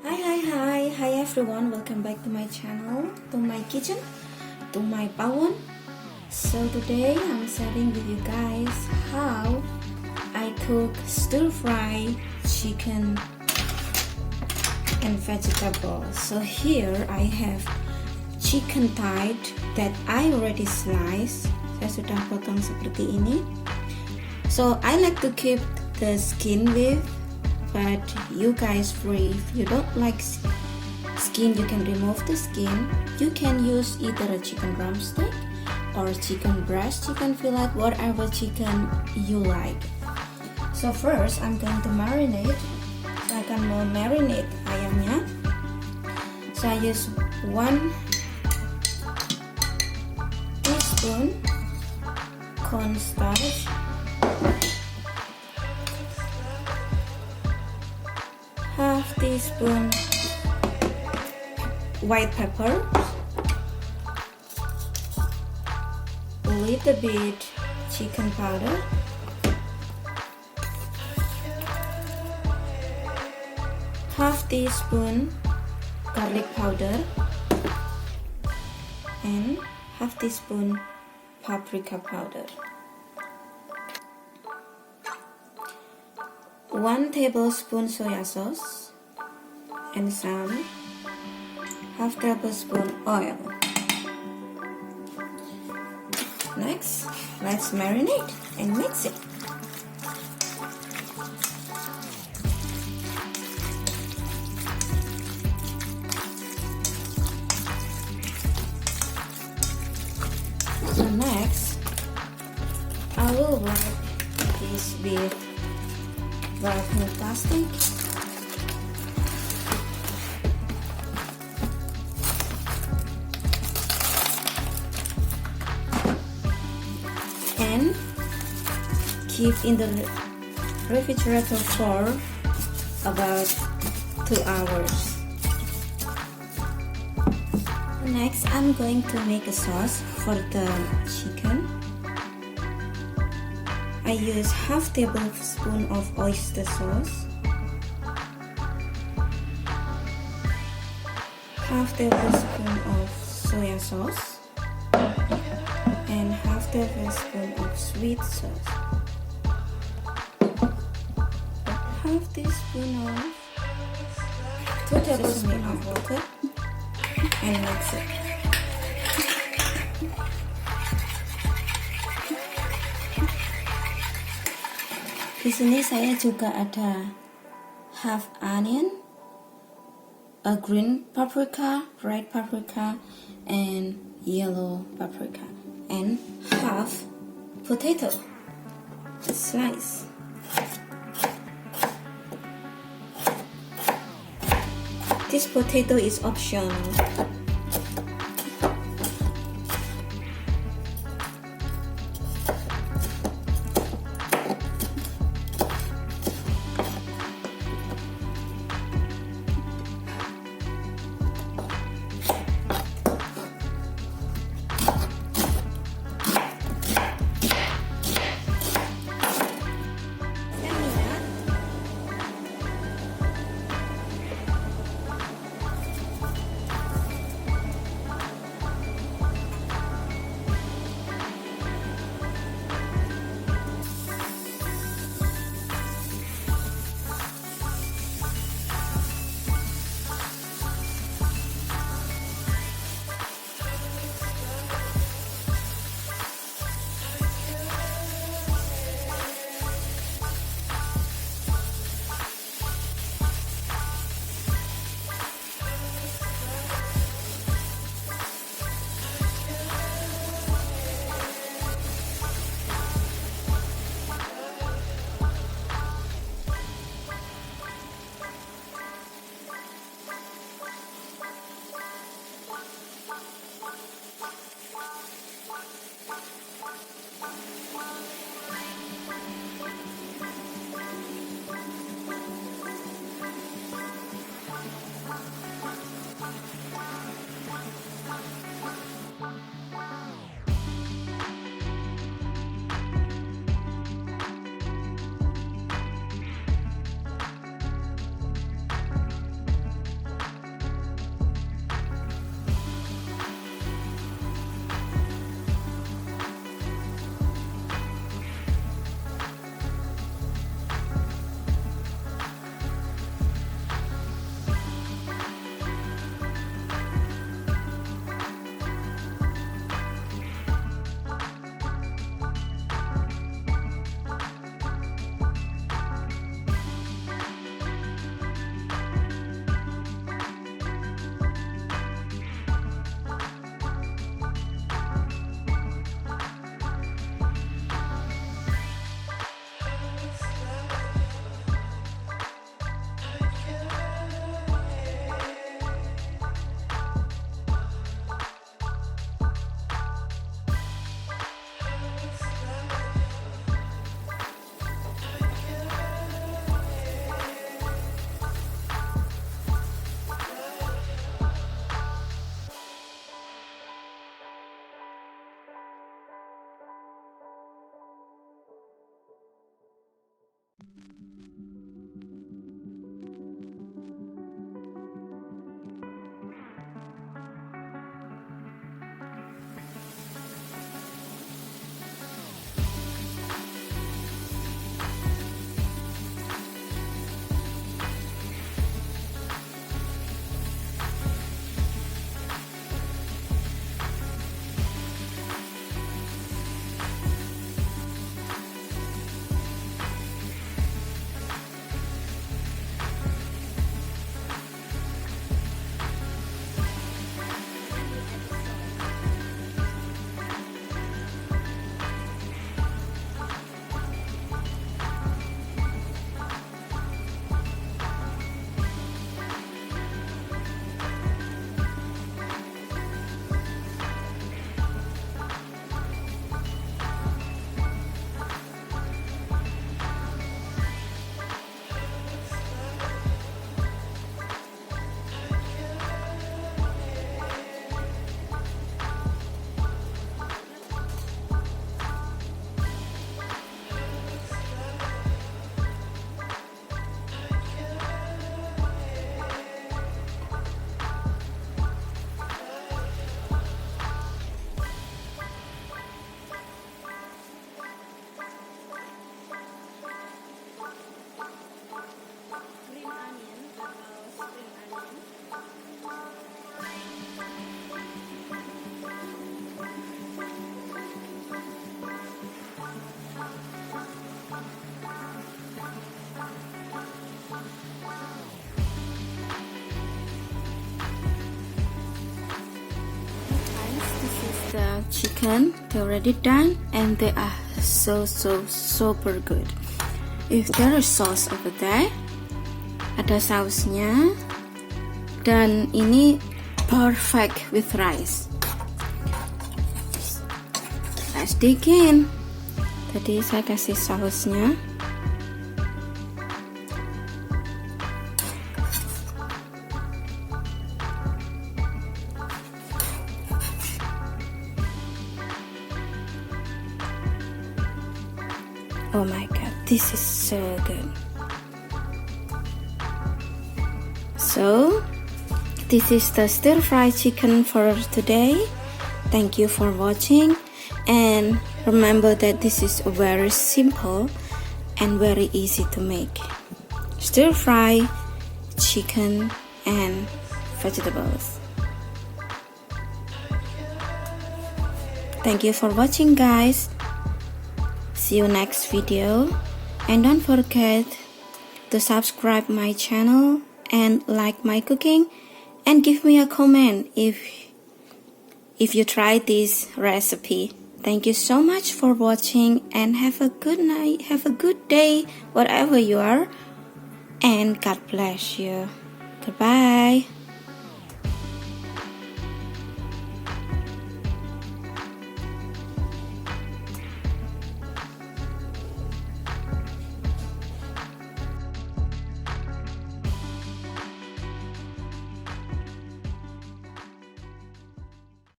Hi everyone, welcome back to my channel, to my kitchen, to my Pawon. So today I'm sharing with you guys how I cook stir fry chicken and vegetables. So here I have chicken thigh that I already sliced. Saya sudah potong seperti ini. So I like to keep the skin with, but you guys free. If you don't like skin, you can remove the skin. You can use either a chicken drumstick or chicken breast, chicken fillet, whatever chicken you like. So first I'm going to marinate. Saya akan mau marinate ayamnya. So I use 1 teaspoon cornstarch, half teaspoon white pepper, a little bit chicken powder, half teaspoon garlic powder, and half teaspoon paprika powder, 1 tablespoon soya sauce, and some half tablespoon oil. Next, let's marinate and mix it. So next, I will wrap this with vacuum plastic. And keep in the refrigerator for about 2 hours. Next, I'm going to make a sauce for the chicken. I use half tablespoon of oyster sauce, half tablespoon of soya sauce, and half tablespoon of sweet sauce, half teaspoon of 2 tablespoon of water, and mix it. Di sini saya juga ada half onion, a green paprika, red paprika, and yellow paprika, and half potato slice. This potato is optional. chicken. They're already done and they are so super good. If there is sauce over there, ada sausnya, dan ini perfect with rice. Let's dig in. Tadi saya kasih sausnya. Oh my god, this is so good. So, this is the stir-fry chicken for today. Thank you for watching, and remember that this is very simple and very easy to make. Stir-fry chicken and vegetables. Thank you for watching, guys. See you next video, and don't forget to subscribe my channel and like my cooking, and give me a comment if you try this recipe. Thank you so much for watching, and have a good night, have a good day wherever you are, and God bless you. Goodbye.